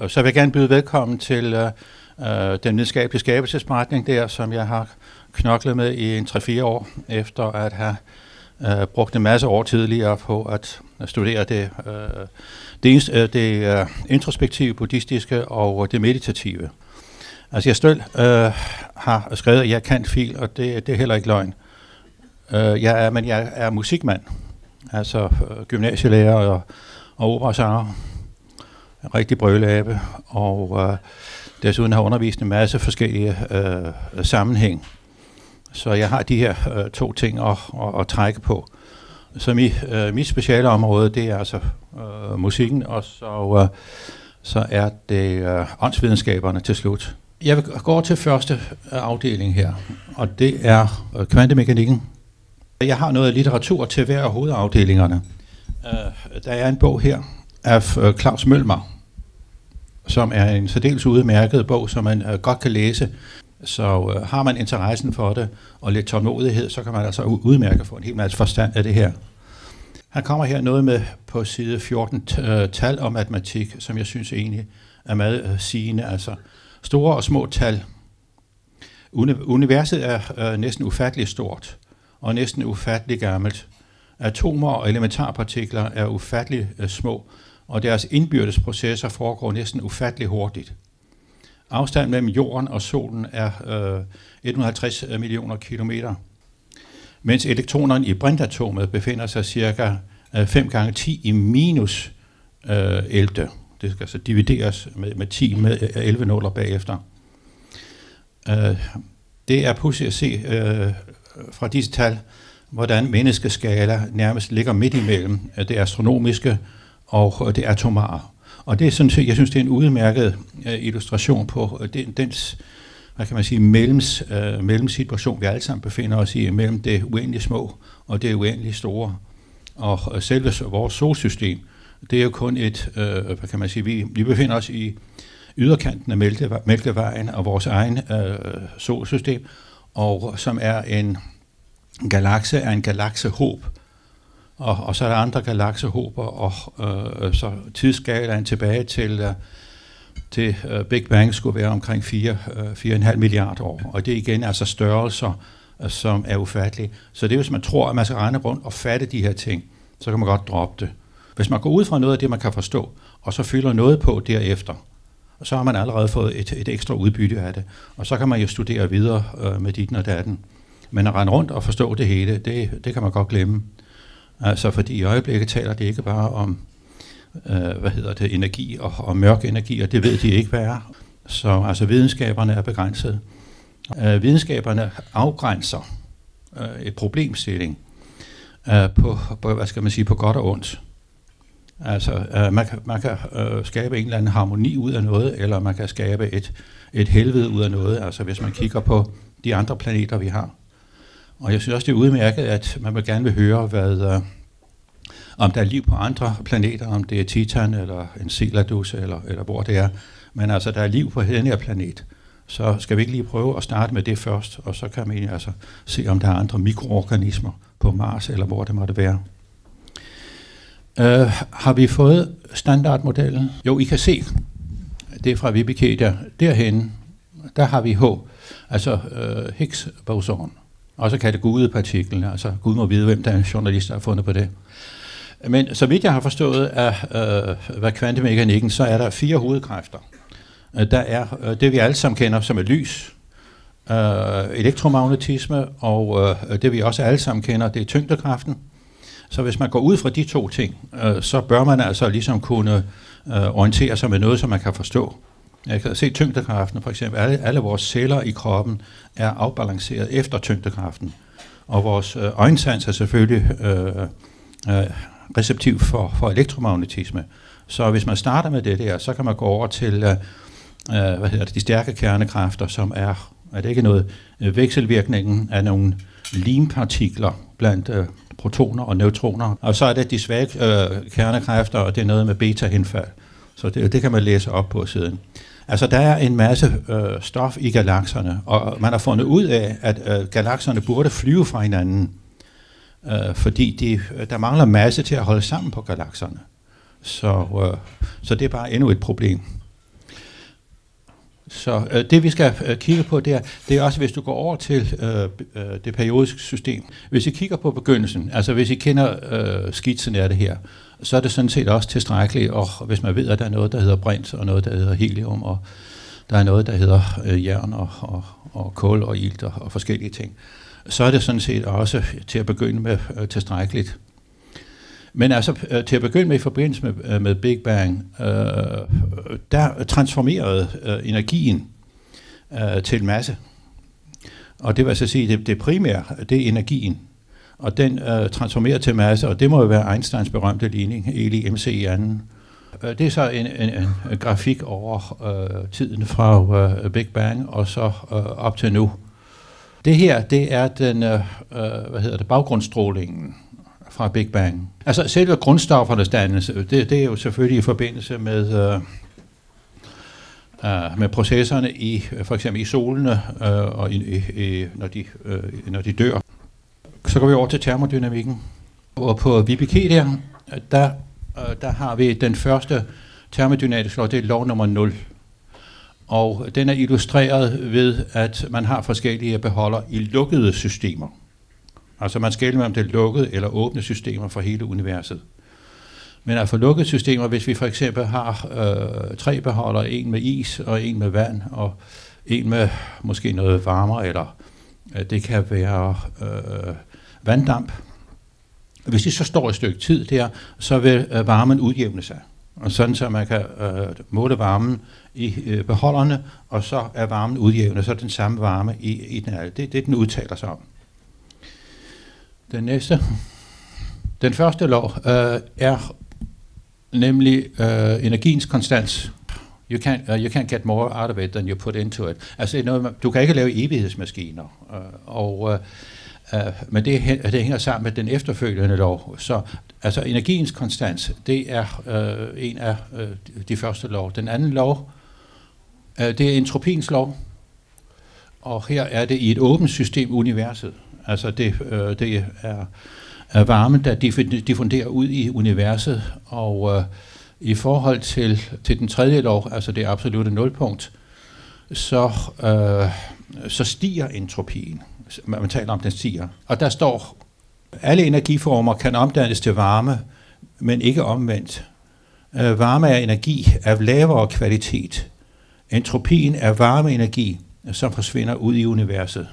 Så vil jeg gerne byde velkommen til den videnskabelige skabelsesberetning der, som jeg har knoklet med i en 3-4 år, efter at have brugt en masse år tidligere på at studere det introspektive, buddhistiske og det meditative. Altså jeg selv har skrevet, at jeg kan fil, og det er heller ikke løgn. Men jeg er musikmand, altså gymnasielærer og operasanger, rigtig brøleabe, og desuden har undervist en masse forskellige sammenhæng. Så jeg har de her to ting at trække på. Så mit speciale område, det er altså musikken, og så er det åndsvidenskaberne til slut. Jeg vil gå over til første afdeling her, og det er kvantemekanikken. Jeg har noget litteratur til hver af hovedafdelingerne. Der er en bog her af Claus Mølmer, som er en særdeles udmærket bog, som man godt kan læse. Så har man interessen for det og lidt tålmodighed, så kan man altså udmærke få en hel masse forstand af det her. Han kommer her noget med på side 14 tal og matematik, som jeg synes egentlig er meget sigende. Altså store og små tal. Universet er næsten ufatteligt stort og næsten ufatteligt gammelt. Atomer og elementarpartikler er ufatteligt små, og deres indbyrdes processer foregår næsten ufatteligt hurtigt. Afstanden mellem jorden og solen er 150 millioner kilometer, mens elektronerne i brintatomet befinder sig cirka 5 gange 10 i minus 11. Det skal altså divideres med 10 med 11 nuller bagefter. Det er pudsigt at se fra disse tal, hvordan menneskeskala nærmest ligger midt imellem det astronomiske og det atomare. Og det synes jeg synes, det er en udmærket illustration på dens, hvad kan man sige, mellemsituation, vi alle sammen befinder os i, mellem det uendeligt små og det uendeligt store. Og selve vores solsystem, det er jo kun et, hvad kan man sige, vi befinder os i yderkanten af Mælkevejen og vores egen solsystem, og som er en galakse af en galaksehob. Og så er der andre galaksehober, og så tidsskalaen tilbage til Big Bang skulle være omkring 4,5 milliarder år. Og det igen altså størrelser, som er ufattelige. Så det er, hvis man tror, at man skal regne rundt og fatte de her ting, så kan man godt droppe det. Hvis man går ud fra noget af det, man kan forstå, og så fylder noget på derefter, så har man allerede fået et ekstra udbytte af det. Og så kan man jo studere videre med ditten og datten. Men at rende rundt og forstå det hele, det kan man godt glemme. Altså fordi i øjeblikket taler det ikke bare om energi og mørk energi, og det ved de ikke, hvad er. Så altså videnskaberne er begrænset. Videnskaberne afgrænser et problemstilling på, hvad skal man sige, på godt og ondt. Altså man kan skabe en eller anden harmoni ud af noget, eller man kan skabe et helvede ud af noget, altså hvis man kigger på de andre planeter, vi har. Og jeg synes også, det er udmærket, at man gerne vil høre, om der er liv på andre planeter, om det er Titan eller Enceladus, eller hvor det er. Men altså, der er liv på denne her planet. Så skal vi ikke lige prøve at starte med det først, og så kan man altså se, om der er andre mikroorganismer på Mars, eller hvor det måtte være. Har vi fået standardmodellen? Jo, I kan se, det er fra Wikipedia. Derhenne, der har vi H, altså Higgs boson. Og så kan det gudepartiklen, altså Gud må vide, hvem der er journalist, der har fundet på det. Men så vidt jeg har forstået af hvad kvantemekanikken, så er der 4 hovedkræfter. Der er det, vi alle sammen kender som et lys, elektromagnetisme, og det vi også alle sammen kender, det er tyngdekraften. Så hvis man går ud fra de 2 ting, så bør man altså ligesom kunne orientere sig med noget, som man kan forstå. Jeg kan se tyngdekraften, for eksempel. Alle vores celler i kroppen er afbalanceret efter tyngdekraften. Og vores øjensans er selvfølgelig receptiv for elektromagnetisme. Så hvis man starter med det der, så kan man gå over til de stærke kernekræfter, som er det ikke noget vekselvirkningen af nogle limpartikler blandt protoner og neutroner. Og så er det de svage kernekræfter, og det er noget med beta-henfald. Så det kan man læse op på siden. Altså, der er en masse stof i galakserne, og man har fundet ud af, at galakserne burde flyve fra hinanden, fordi der mangler masse til at holde sammen på galakserne. Så det er bare endnu et problem. Så det vi skal kigge på, det er også, hvis du går over til det periodiske system. Hvis I kigger på begyndelsen, altså hvis I kender skitsen af det her, så er det sådan set også tilstrækkeligt, og hvis man ved, at der er noget, der hedder brint, og noget, der hedder helium, og der er noget, der hedder jern og kul og ilt og forskellige ting, så er det sådan set også til at begynde med tilstrækkeligt. Men altså til at begynde med i forbindelse med Big Bang, der transformerede energien til masse. Og det vil altså sige, at det primære, det er energien. Og den transformerer til masse, og det må jo være Einsteins berømte ligning, E lig mc i anden. Det er så en grafik over tiden fra Big Bang og så op til nu. Det her, det er den baggrundsstrålingen fra Big Bang. Altså selve grundstoffernes dannelse, det er jo selvfølgelig i forbindelse med processerne i for eksempel i solene og når de dør. Så går vi over til termodynamikken. Og på Wikipedia, der har vi den første termodynamiske lov, det er lov nummer 0. Og den er illustreret ved, at man har forskellige beholder i lukkede systemer. Altså man skelner mellem det lukkede eller åbne systemer for hele universet. Men at for lukkede systemer, hvis vi for eksempel har 3 beholdere, en med is og en med vand, og en med måske noget varmere, eller det kan være vanddamp. Hvis de så står et stykke tid der, så vil varmen udjævne sig. Og sådan så man kan måle varmen i beholderne, og så er varmen udjævnet, så er den samme varme i den alle. Det er det, den udtaler sig om. Den næste. Den første lov er nemlig energiens konstans. You can't get more out of it than you put into it. Altså du kan ikke lave evighedsmaskiner, men det hænger sammen med den efterfølgende lov. Så altså energiens konstans, det er en af de første lov. Den anden lov, det er entropiens lov, og her er det i et åbent system universet. Altså det er varmen, der diffunderer ud i universet, og i forhold til den tredje lov, altså det absolutte nulpunkt, så stiger entropien. Man taler om, den stiger. Og der står, alle energiformer kan omdannes til varme, men ikke omvendt. Varme er energi af lavere kvalitet. Entropien er varmeenergi, som forsvinder ud i universet.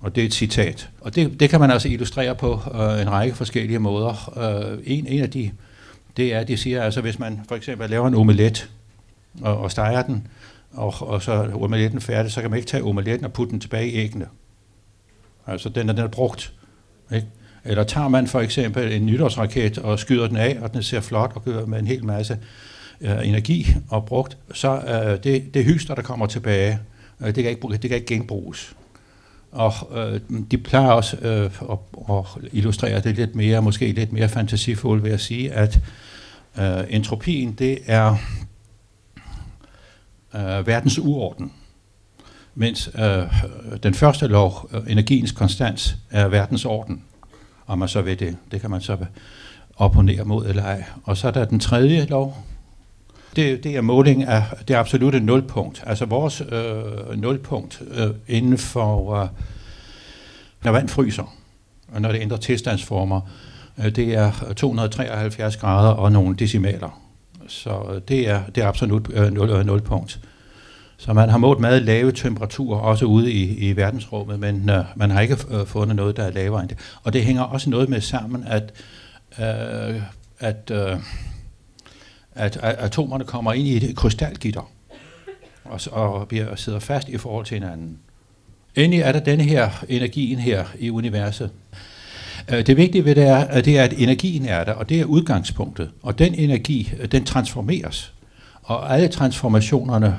Og det er et citat. Og det kan man altså illustrere på en række forskellige måder. En af de, det er, at de siger, altså hvis man for eksempel laver en omelet og steger den, og så er omeletten færdig, så kan man ikke tage omeletten og putte den tilbage i æggene. Altså den er brugt. Ikke? Eller tager man for eksempel en nytårsraket og skyder den af, og den ser flot og gør med en hel masse energi og brugt, så det hyster, der kommer tilbage, det kan ikke genbruges. Og de plejer også at illustrere det lidt mere, måske lidt mere fantasifuldt ved at sige, at entropien, det er verdens uorden, mens den første lov, energiens konstans, er verdens orden, om man så ved det. Det kan man så opponere mod eller ej. Og så er der den tredje lov. Det er måling af det absolutte nulpunkt. Altså vores nulpunkt inden for, når vand fryser, og når det ændrer tilstandsformer, det er 273 grader og nogle decimaler. Så det er absolut nulpunkt. Så man har målt meget lave temperaturer også ude i verdensrummet, men man har ikke fundet noget, der er lavere end det. Og det hænger også noget med sammen, at atomerne kommer ind i et krystalgitter og sidder fast i forhold til hinanden. Endelig er der denne her energien her i universet. Det vigtige ved det er, at energien er der, og det er udgangspunktet. Og den energi, den transformeres. Og alle transformationerne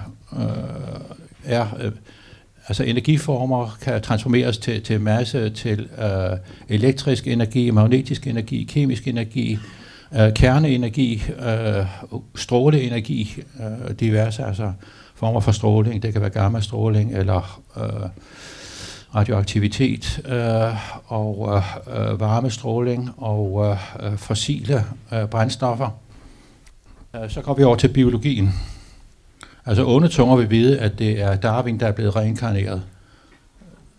altså energiformer kan transformeres til masse, til elektrisk energi, magnetisk energi, kemisk energi, kerneenergi, stråleenergi, diverse altså former for stråling. Det kan være gammastråling eller radioaktivitet og varmestråling og fossile brændstoffer. Så går vi over til biologien. Altså onde tunger vil vide, at det er Darwin, der er blevet reinkarneret.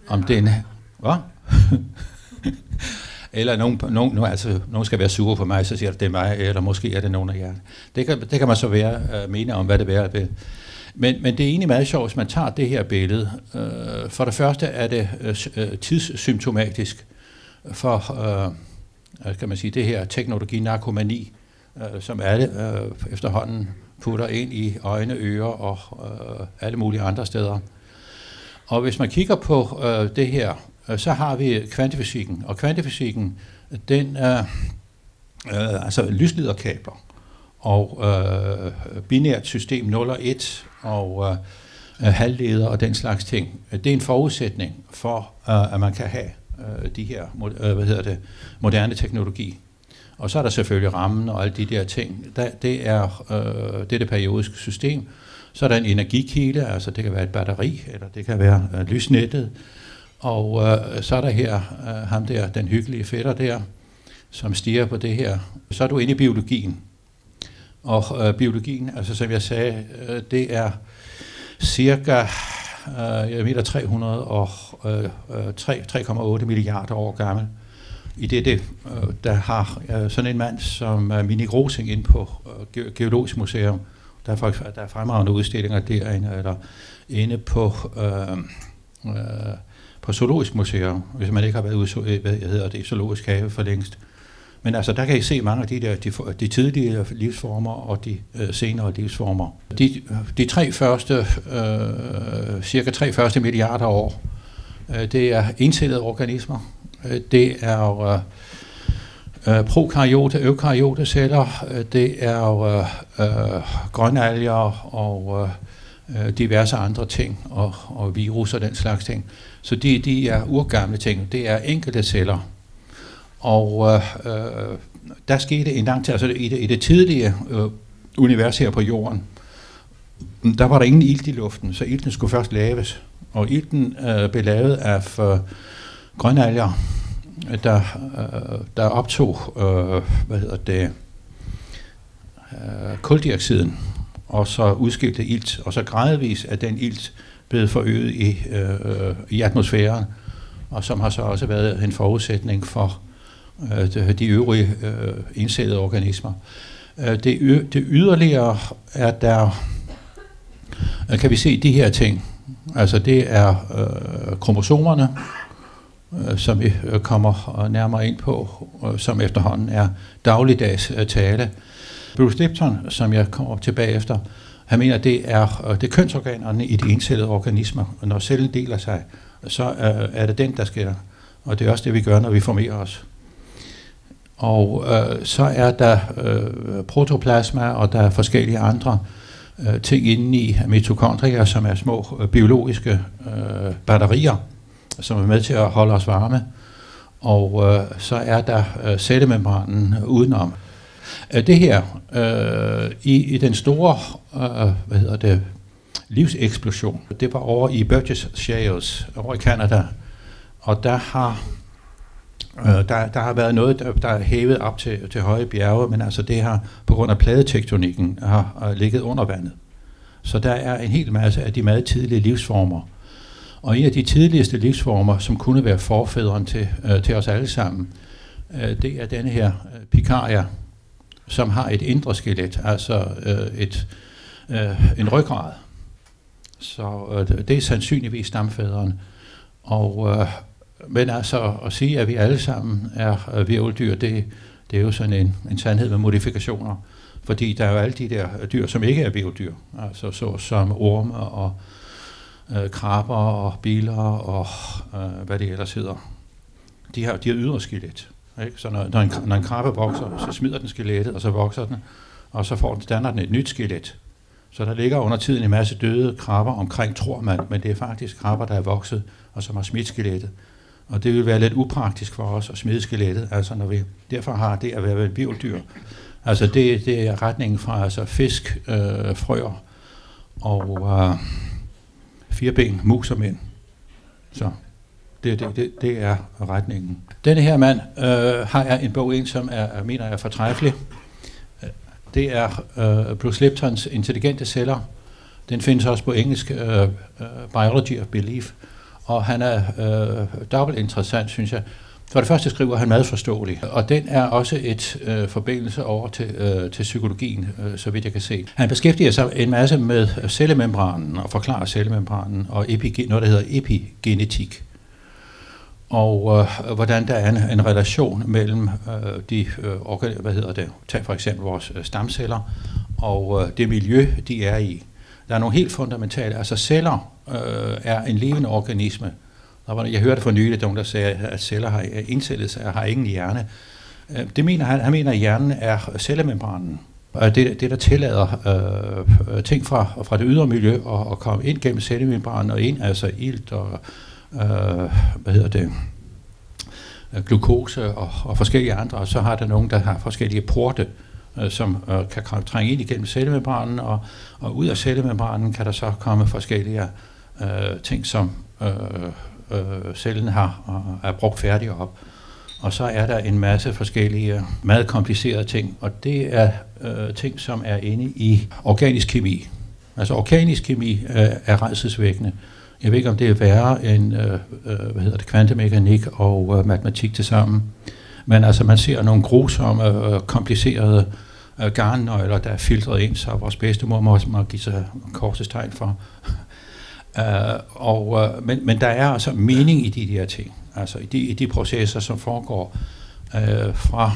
Om den... Hvad? Eller nogen skal være sure på mig, så siger det er mig, eller måske er det nogen af jer. Det kan man så mene om, hvad det er ved. Men det er egentlig meget sjovt, hvis man tager det her billede. For det første er det tidssymptomatisk for, kan man sige, det her teknologi-narkomani, som alle efterhånden putter ind i øjne, ører og alle mulige andre steder. Og hvis man kigger på det her, så har vi kvantefysikken, og kvantefysikken, den er altså lyslederkabler og binært system 0 og 1 og halvleder og den slags ting. Det er en forudsætning for, at man kan have de her moderne teknologi. Og så er der selvfølgelig rammen og alle de der ting. Det er det periodiske system. Så er der en energikilde, altså det kan være et batteri, eller det kan være lysnettet. Og så er der her ham der, den hyggelige fætter der, som stiger på det her. Så er du inde i biologien. Og biologien, altså som jeg sagde, det er cirka 3,8 milliarder år gammel. I det der har sådan en mand som Minik Rosing inde på Geologisk Museum. Der er fremragende udstillinger derinde, eller inde på Zoologisk Museum, hvis man ikke har været ude i Zoologisk Have for længst. Men altså, der kan I se mange af de tidlige livsformer og de senere livsformer. De cirka 3 første milliarder år, det er encellede organismer. Det er prokaryote, eukaryote celler, det er grønalger og diverse andre ting, og virus og den slags ting. Så de er urgamle ting, det er enkelte celler. Og der skete en lang tid, altså i det tidlige univers her på jorden, der var der ingen ilt i luften, så ilten skulle først laves. Og ilten blev lavet af grønalger, der optog kuldioxiden, og så udskilte ilt, og så gradvis er den ilt blevet forøget i atmosfæren, og som har så også været en forudsætning for de øvrige encellede organismer. Det yderligere er der, kan vi se de her ting, altså det er kromosomerne, som vi kommer nærmere ind på, som efterhånden er dagligdags tale. Bruce Lipton, som jeg kommer tilbage efter, han mener, det er kønsorganerne i de encellede organismer. Når cellen deler sig, så er det den, der sker. Og det er også det, vi gør, når vi formerer os. Og så er der protoplasma, og der er forskellige andre ting inde i mitokondrier, som er små biologiske batterier, som er med til at holde os varme. Og så er der cellemembranen udenom. Det her, i den store livseksplosion, det var over i Burgess Shales, over i Canada, og der har været noget, der er hævet op til høje bjerge, men altså det har på grund af pladetektonikken har ligget under vandet. Så der er en hel masse af de meget tidlige livsformer. Og en af de tidligste livsformer, som kunne være forfædren til os alle sammen, det er denne her Picaria, som har et indre skelet, altså en ryggrad. Så det er sandsynligvis stamfædren. Men altså at sige, at vi alle sammen er hvirveldyr, det er jo sådan en sandhed med modifikationer. Fordi der er jo alle de der dyr, som ikke er hvirveldyr, altså så som orme og krabber og biler og hvad det ellers hedder. De har ydre skelet. Ikke? Så når en krabbe vokser, så smider den skelettet, og så vokser den, og så danner den et nyt skelet. Så der ligger under tiden en masse døde krabber omkring, tror man, men det er faktisk krabber, der er vokset, og som har smidt skelettet. Og det vil være lidt upraktisk for os at smide skelettet, altså når vi derfor har det at være et hvirveldyr. Altså det er retningen fra altså fisk, frøer og fireben, mus og mænd. Så det er retningen. Denne her mand har jeg en bog ind, som mener jeg er fortræffelig. Det er Bruce Liptons Intelligente celler, Den findes også på engelsk, Biology of Belief, og han er dobbelt interessant, synes jeg. For det første skriver han meget forståeligt, og den er også et forbindelse over til psykologien, så vidt jeg kan se. Han beskæftiger sig en masse med cellemembranen og forklarer cellemembranen og noget, der hedder epigenetik. Og hvordan der er en relation mellem tag for eksempel vores stamceller og det miljø, de er i. Der er nogle helt fundamentale, altså celler er en levende organisme. Jeg hørte for nylig nogen, der sagde, at celler har ingen hjerne. Det mener han mener, at hjernen er cellemembranen. Det der tillader ting fra det ydre miljø at komme ind gennem cellemembranen og ind, altså ilt og glukose og forskellige andre, og så har der nogen, der har forskellige porte, som kan trænge ind igennem cellemembranen, og ud af cellemembranen kan der så komme forskellige ting, som cellen er brugt færdig op. Og så er der en masse forskellige, meget komplicerede ting, og det er ting, som er inde i organisk kemi. Altså organisk kemi er rædselsvækkende. Jeg ved ikke, om det er værre end kvantemekanik og matematik til sammen. Men altså, man ser nogle grusomme, komplicerede garnnøgler, der er filtreret ind, så vores bedstemor må give sig korsets tegn for. Men der er altså mening i de her ting, altså i de processer, som foregår fra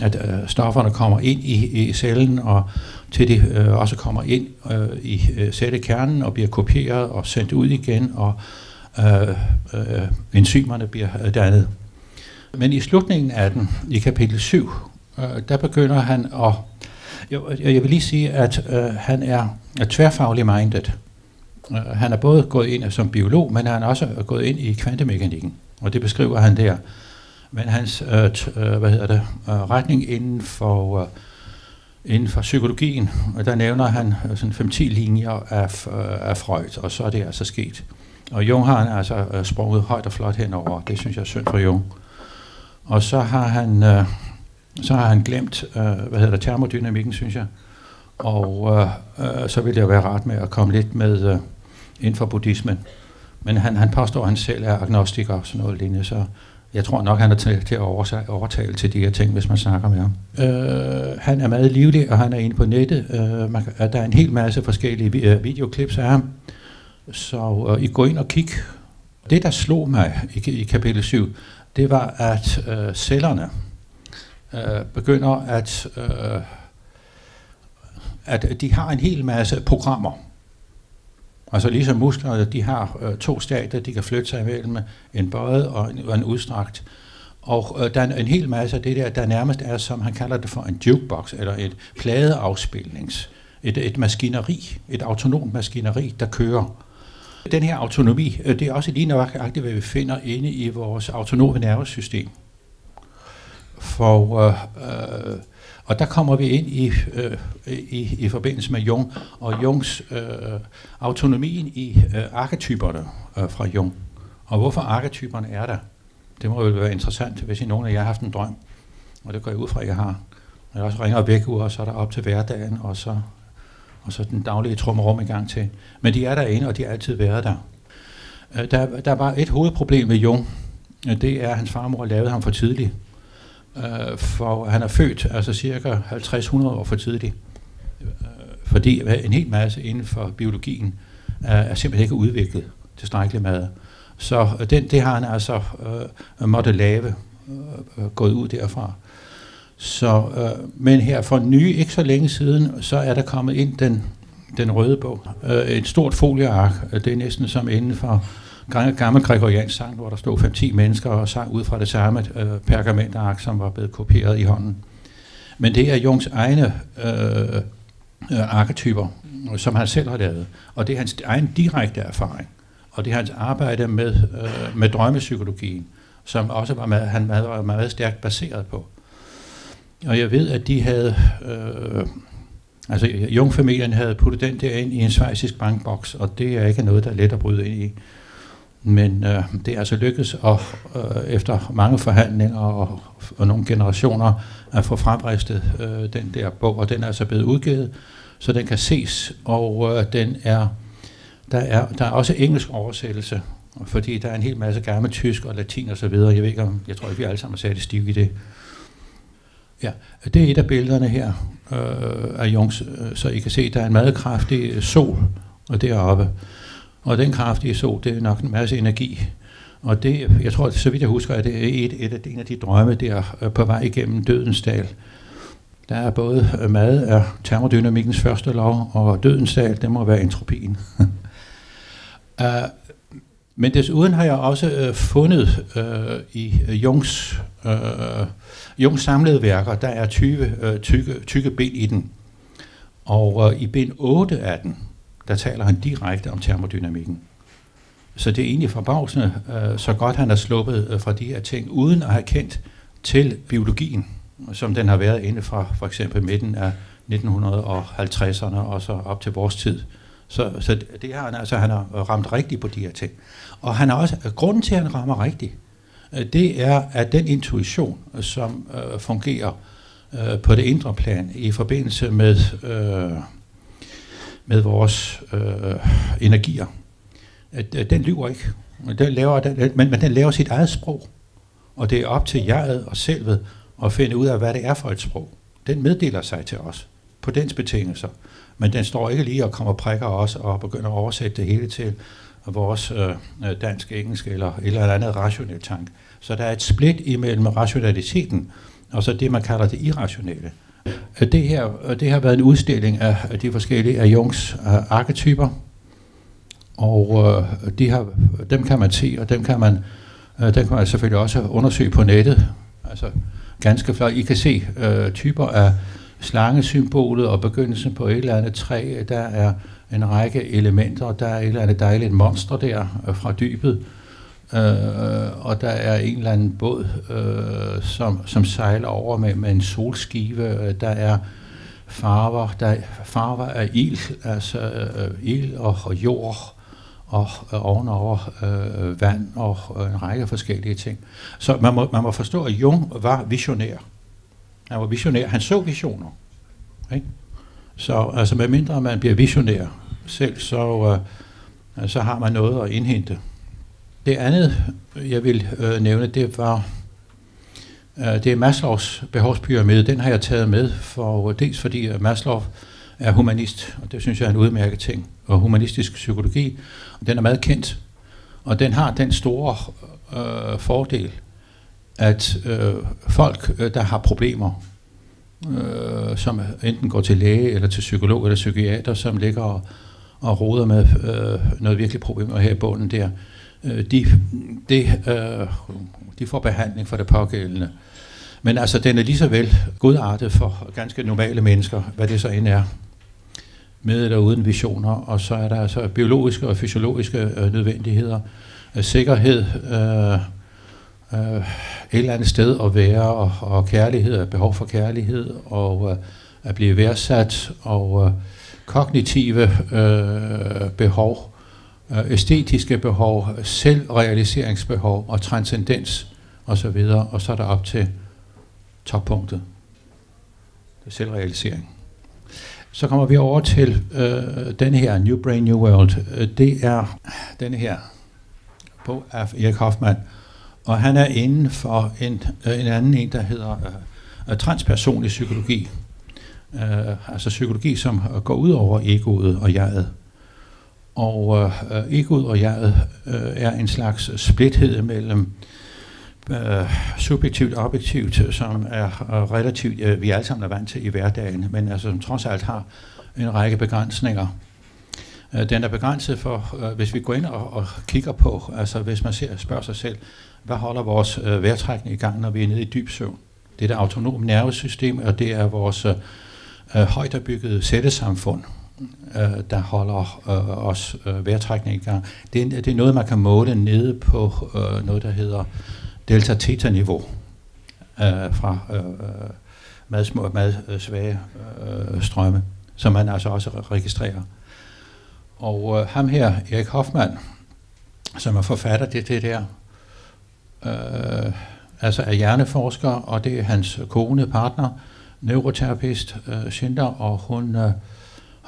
at stofferne kommer ind i cellen, og til de også kommer ind i cellekernen og bliver kopieret og sendt ud igen, og enzymerne bliver dannet. Men i slutningen af den, i kapitel 7, der begynder han at, jeg vil lige sige, at han er tværfaglig minded. Han er både gået ind som biolog, men han er også gået ind i kvantemekanikken, og det beskriver han der. Men hans retning inden for psykologien, der nævner han sådan 5-10 linjer af Freud, og så er det altså sket. Og Jung har han altså sprunget højt og flot henover, det synes jeg er synd for Jung. Og så har han glemt termodynamikken, synes jeg. Og så vil det jo være rart med at komme lidt med inden for buddhismen. Men han påstår, at han selv er agnostiker og sådan noget lignende, så jeg tror nok, han er til at overtale til de her ting, hvis man snakker med ham. Han er meget livlig, og han er inde på nettet. Der er en hel masse forskellige videoklips af ham, så I går ind og kig. Det, der slog mig i kapitel 7, det var, at cellerne begynder at de har en hel masse programmer. Altså ligesom musklerne, de har 2 stadier, de kan flytte sig imellem, en bøjet og en udstrakt. Og der er en hel masse af det der nærmest er, som han kalder det for en jukebox, eller et pladeafspilnings, et maskineri, et autonomt maskineri, der kører. Den her autonomi, det er også lige nøjagtigt, hvad vi finder inde i vores autonome nervesystem. Og der kommer vi ind i forbindelse med Jung, og Jungs autonomien i arketyperne fra Jung. Og hvorfor arketyperne er der? Det må jo være interessant, hvis nogen af jer har haft en drøm, og det går jeg ud fra, at jeg har. Og jeg også ringer væk ud, og så er der op til hverdagen, og så den daglige trummerum i gang til. Men de er derinde, og de har altid været der. Der var et hovedproblem med Jung. Det er, at hans farmor lavede ham for tidligt. For han er født altså cirka 50-100 år for tidligt. Fordi en hel masse inden for biologien er simpelthen ikke udviklet tilstrækkeligt med. Så det har han altså måtte lave, gået ud derfra. Så, men her for nye, ikke så længe siden, så er der kommet ind den røde bog. Et stort folieark, det er næsten som inden for gammel gregoriansk sang, hvor der stod 5-10 mennesker og sang ud fra det samme pergamentark, som var blevet kopieret i hånden. Men det er Jungs egne arketyper, som han selv har lavet, og det er hans egen direkte erfaring, og det er hans arbejde med drømmepsykologien, som også han var meget stærkt baseret på. Og jeg ved, at de havde, Jung-familien havde puttet den der ind i en schweizisk bankboks, og det er ikke noget, der er let at bryde ind i. Men det er altså lykkedes efter mange forhandlinger og nogle generationer at få fremristet den der bog, og den er altså blevet udgivet så den kan ses, og der er også engelsk oversættelse, fordi der er en hel masse gammel tysk og latin og så videre. Jeg tror ikke, vi alle sammen har sat det stiv i det. Ja, det er et af billederne her af Jungs, så I kan se, der er en meget kraftig sol deroppe. Og den kraftige sol, det er nok en masse energi. Og det, jeg tror, så vidt jeg husker, at det er en af de drømme der på vej igennem Dødens Dal. Der er både mad af termodynamikkens første lov, og Dødens Dal, det må være entropien. Men desuden har jeg også fundet i Jungs samlede værker, der er 20 tykke bind i den. Og i bind 8 af den, der taler han direkte om termodynamikken. Så det er egentlig forbavsende, så godt han er sluppet fra de her ting, uden at have kendt til biologien, som den har været inde fra for eksempel midten af 1950'erne og så op til vores tid. Så det har han, altså, han har ramt rigtigt på de her ting. Og han har også, grunden til, at han rammer rigtigt, det er, at den intuition, som fungerer på det indre plan i forbindelse med vores energier, den lyver ikke. Men den laver sit eget sprog. Og det er op til jeget og selvet at finde ud af, hvad det er for et sprog. Den meddeler sig til os på dens betingelser. Men den står ikke lige og kommer prikker os og begynder at oversætte det hele til vores dansk, engelsk eller andet rationelt tanke. Så der er et split imellem rationaliteten og så det, man kalder det irrationelle. Det har været en udstilling af de forskellige af Jungs arketyper, og dem kan man se, og dem kan man selvfølgelig også undersøge på nettet. Altså ganske flot. I kan se typer af slangesymbolet og begyndelsen på et eller andet træ. Der er en række elementer. Der er et eller andet dejligt monster der fra dybet. Og der er en eller anden båd, som sejler over med en solskive. Der er farver af ild, altså ild og jord, og ovenover vand og en række forskellige ting. Så man må forstå, at Jung var visionær. Han var visionær. Han så visioner. Ikke? Så altså, medmindre man bliver visionær selv, så har man noget at indhente. Det andet, jeg vil nævne, det er Maslows behovspyramide. Den har jeg taget med, dels fordi Maslow er humanist, og det synes jeg er en udmærket ting, og humanistisk psykologi. Den er meget kendt, og den har den store fordel, at folk, der har problemer, som enten går til læge, eller til psykolog, eller psykiater, som ligger og roder med noget virkelig problemer her i bunden der, de får behandling for det pågældende. Men altså, den er lige så vel godartet for ganske normale mennesker, hvad det så end er, med eller uden visioner. Og så er der altså biologiske og fysiologiske nødvendigheder, sikkerhed, et eller andet sted at være, og kærlighed, behov for kærlighed, og at blive værdsat, og kognitive behov, æstetiske behov, selvrealiseringsbehov og transcendens osv. Og så er der op til toppunktet. Det er selvrealisering. Så kommer vi over til denne her New Brain, New World. Det er denne her bog af Erik Hoffmann. Og han er inden for en anden, der hedder transpersonlig psykologi. Altså psykologi, som går ud over egoet og jeget. Og egoet og jeget er en slags splithed mellem subjektivt og objektivt, som er relativt, vi alle sammen er vant til i hverdagen, men altså, som trods alt har en række begrænsninger. Den er begrænset for, hvis vi går ind og kigger på, altså hvis man spørger sig selv, hvad holder vores vejrtrækning i gang, når vi er nede i dyb søvn? Det er det autonome nervesystem, og det er vores højderbyggede sættesamfund, der holder os vejrtrækning i gang. Det er noget, man kan måle nede på noget, der hedder delta-theta-niveau fra meget svage strømme, som man altså også registrerer. Og ham her, Erik Hoffmann, som er forfatter til det der, altså er hjerneforsker, og det er hans kone, partner, neuroterapeut Schindler, og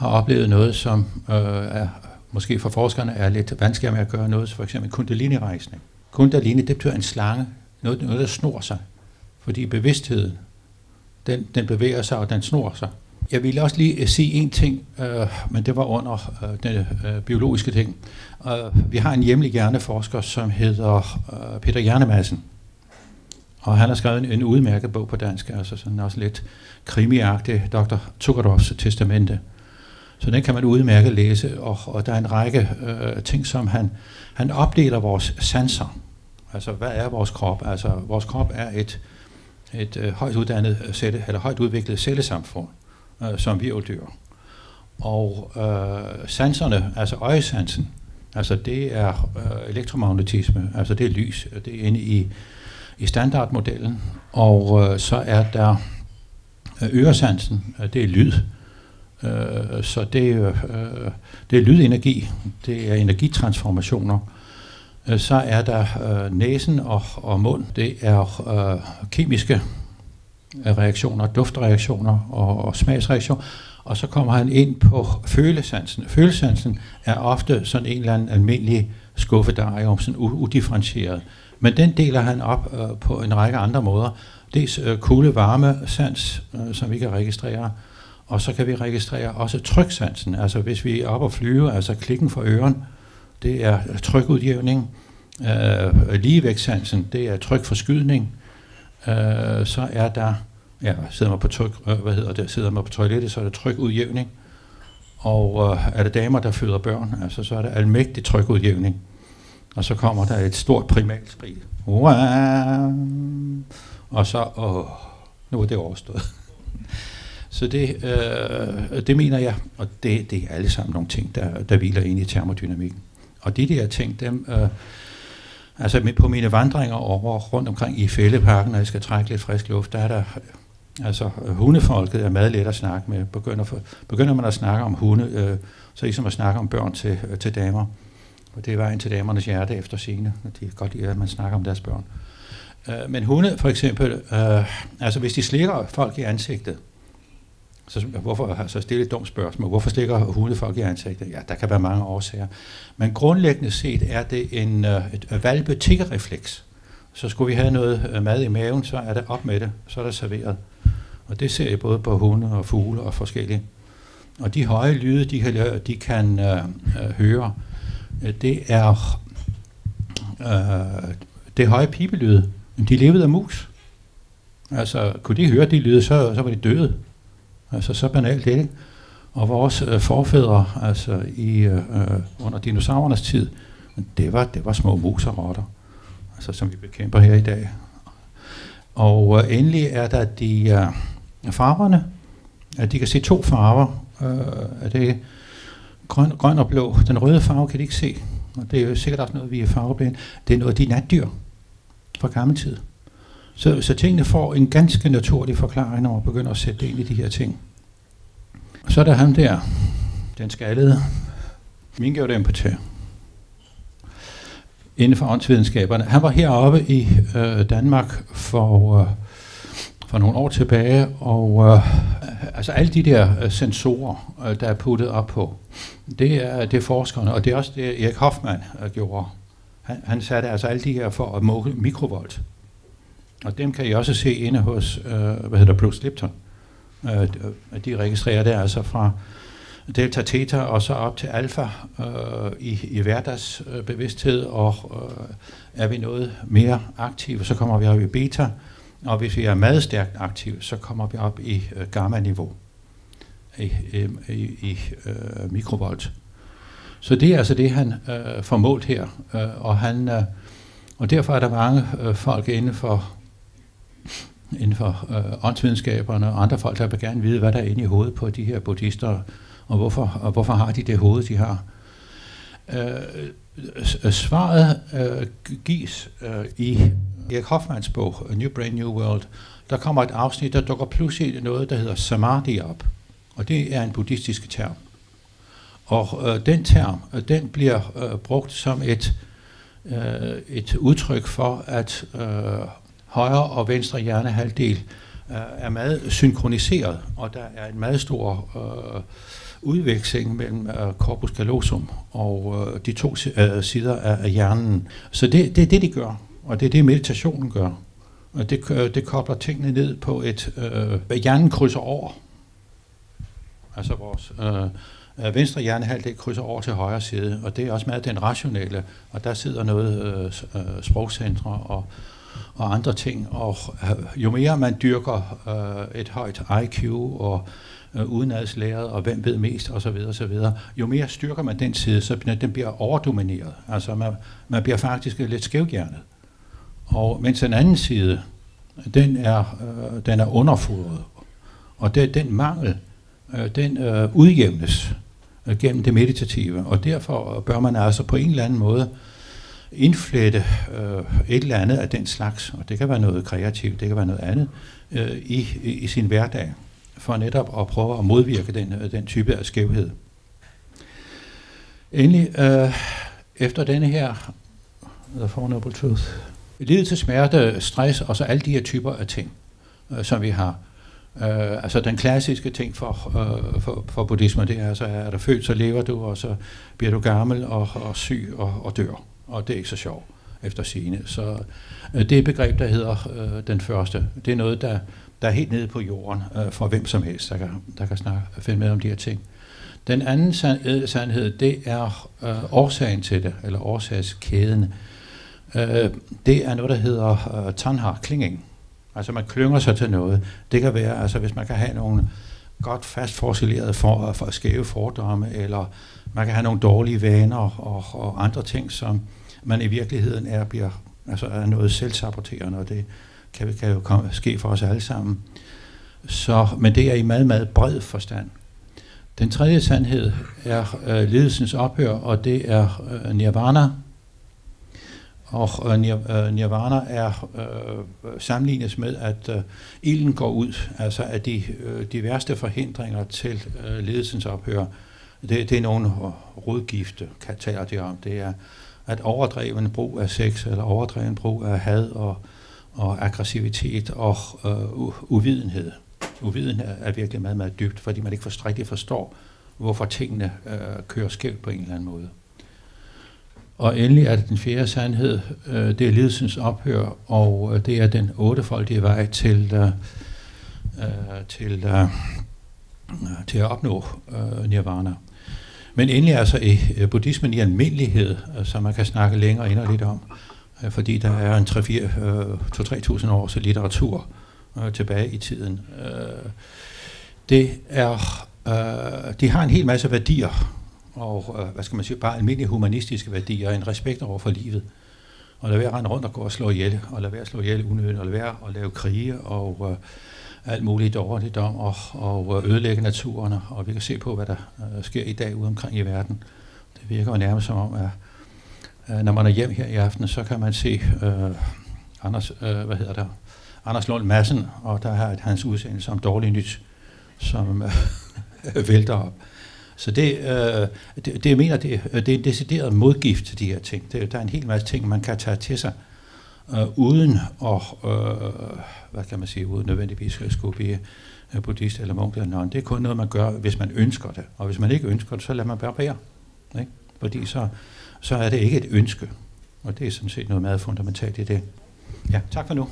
har oplevet noget, som måske for forskerne er lidt vanskeligere med at gøre noget, for eksempel kundalini-rejsning. Kundalini, det betyder en slange, noget der snor sig, fordi bevidstheden, den bevæger sig, og den snor sig. Jeg ville også lige sige en ting, men det var under den biologiske ting. Vi har en hjemlig hjerneforsker, som hedder Peter Hjernemadsen, og han har skrevet en udmærket bog på dansk, altså sådan også lidt krimiagtig, Dr. Zuckerdorfs testamente. Så den kan man udmærket læse, og der er en række ting, som han opdeler vores sanser. Altså, hvad er vores krop? Altså, vores krop er et højt udviklet cellesamfund, som virveldyr. Og sanserne, altså øjesansen, altså det er elektromagnetisme, altså det er lys, det er inde i standardmodellen. Og så er der øresansen, det er lyd. Så det er lydenergi, det er energitransformationer. Så er der næsen og mund, det er kemiske reaktioner, duftreaktioner og smagsreaktioner. Og så kommer han ind på følesansen. Følesansen er ofte sådan en eller anden almindelig skuffedarium, sådan udifferentieret. Men den deler han op på en række andre måder. Dels kulde-varme-sans, som vi kan registrere, og så kan vi registrere også tryksansen. Altså hvis vi er oppe og flyve, altså klikken for øren, det er trykudjævning. Ligevægtssansen, det er trykforskydning. Så er der, sidder man på toilettet, så er det trykudjævning. Og er det damer, der føder børn, altså så er det almægtig trykudjævning. Og så kommer der et stort primalskrig. Og så, nu er det overstået. Så det mener jeg, og det er alle sammen nogle ting, der hviler ind i termodynamikken. Og de der ting, dem, altså på mine vandringer over rundt omkring i Fælleparken, når jeg skal trække lidt frisk luft, der er der, altså hundefolket er meget let at snakke med. Begynder man at snakke om hunde, så ligesom at snakke om børn til damer. Og det er vejen til damernes hjerte efter sigende. De kan godt lide, at man snakker om deres børn. Men hunde for eksempel, altså hvis de slikker folk i ansigtet, så stille et dumt spørgsmål. Hvorfor stikker hunde folk i ansigtet? Ja, der kan være mange årsager. Men grundlæggende set er det et hvalpe-tiggerrefleks. Så skulle vi have noget mad i maven, så er det op med det, så er det serveret. Og det ser jeg både på hunde og fugle og forskellige. Og de høje lyde, de kan høre, det er det høje pibelyde. De levede af mus. Altså, kunne de høre de lyde, så var de døde. Altså så banalt det, ikke? Og vores forfædre, altså under dinosaurernes tid, det var små mus og rotter, altså som vi bekæmper her i dag. Og endelig er der de farverne, at de kan se to farver. Det grøn og blå. Den røde farve kan de ikke se, og det er jo sikkert også noget, vi er farveblinde. Det er noget, de natdyr fra gammel tid. Så tingene får en ganske naturlig forklaring, når man begynder at sætte det ind i de her ting. Så er der ham der, den skaldede, minkeudempotør, inden for åndsvidenskaberne. Han var heroppe i Danmark for nogle år tilbage, og altså alle de der sensorer, der er puttet op på, det er forskerne, og det er også det, Erik Hoffmann gjorde. Han satte altså alle de her for at måle mikrovolt. Og dem kan I også se inde hos, Bruce Lipton. De registrerer det altså fra delta theta og så op til alfa i hverdagsbevidsthed, og er vi noget mere aktive, så kommer vi op i beta, og hvis vi er meget stærkt aktive, så kommer vi op i gamma-niveau, i mikrovolt. Så det er altså det, han får målt her, og derfor er der mange folk inden for åndsvidenskaberne og andre folk, der vil gerne vide, hvad der er inde i hovedet på de her buddhister, og hvorfor har de det hoved, de har. Svaret gives i Erik Hoffmanns bog, A New Brain, New World. Der kommer et afsnit, der dukker pludselig noget, der hedder samadhi op, og det er en buddhistisk term. Og den term, den bliver brugt som et udtryk for, at højre og venstre hjernehalvdel er meget synkroniseret, og der er en meget stor udveksling mellem corpus callosum og de to sider af hjernen. Så det er det, de gør, og det er det, meditationen gør. Og det kobler tingene ned på hvad hjernen krydser over. Altså vores venstre hjernehalvdel krydser over til højre side, og det er også meget den rationelle, og der sidder noget sprogcentre og andre ting, og jo mere man dyrker et højt IQ og udenadslæret, og hvem ved mest, osv., jo mere styrker man den side, så den bliver overdomineret. Altså man bliver faktisk lidt skævhjernet. Og mens den anden side, den er underfodret, og den mangel, den udjævnes gennem det meditative, og derfor bør man altså på en eller anden måde indflette et eller andet af den slags, og det kan være noget kreativt, det kan være noget andet, i sin hverdag, for netop at prøve at modvirke den type af skævhed. Endelig, efter denne her, The Four Noble Truths, lidelse, smerte, stress, og så alle de her typer af ting, som vi har. Altså den klassiske ting for buddhismen, det er altså, er du født, så lever du, og så bliver du gammel og syg og dør. Og det er ikke så sjovt efter sigende. Så det er et begreb, der hedder den første. Det er noget, der er helt nede på jorden for hvem som helst, der kan finde med om de her ting. Den anden sandhed, det er årsagen til det, eller årsagskæden. Det er noget, der hedder tanha, klinging. Altså man klynger sig til noget. Det kan være, altså hvis man kan have nogle godt fast fossilerede for skæve fordomme, eller man kan have nogle dårlige vaner og andre ting, som man i virkeligheden er noget selvsaboterende, og det kan jo ske for os alle sammen. Men det er i meget, meget bred forstand. Den tredje sandhed er lidelsens ophør, og det er nirvana. Og nirvana er sammenlignet med, at ilden går ud, altså at de værste forhindringer til lidelsens ophør, det er nogle rodgifte, taler de om. Det er at overdreven brug af sex, eller overdreven brug af had og aggressivitet og uvidenhed. Uvidenhed er virkelig meget, meget dybt, fordi man ikke rigtig forstår, hvorfor tingene kører skævt på en eller anden måde. Og endelig er det den fjerde sandhed, det er lidelsens ophør, og det er den ottefoldige vej til at opnå nirvana. Men endelig altså i buddhismen i almindelighed, som man kan snakke længere inderligt om, fordi der er en 2-3.000 års litteratur tilbage i tiden. De har en hel masse værdier, og bare almindelige humanistiske værdier, en respekt over for livet, og lade være at rende rundt og gå og slå ihjel, og lade være at slå ihjel unødigt, og lade være at lave krige og alt muligt dårligdom og ødelægge naturen, og vi kan se på, hvad der sker i dag ude omkring i verden. Det virker jo nærmest som om, at når man er hjem her i aften, så kan man se Anders Lund Madsen, og der er hans udsendelse om dårligt nyt, som vælter op. Så det mener det er en decideret modgift til de her ting. Der er en hel masse ting, man kan tage til sig, uden at, uden nødvendigvis skulle blive buddhist eller munk eller noget. Det er kun noget, man gør, hvis man ønsker det. Og hvis man ikke ønsker det, så lader man bare være. Ikke? Fordi så er det ikke et ønske. Og det er sådan set noget meget fundamentalt i det. Ja, tak for nu.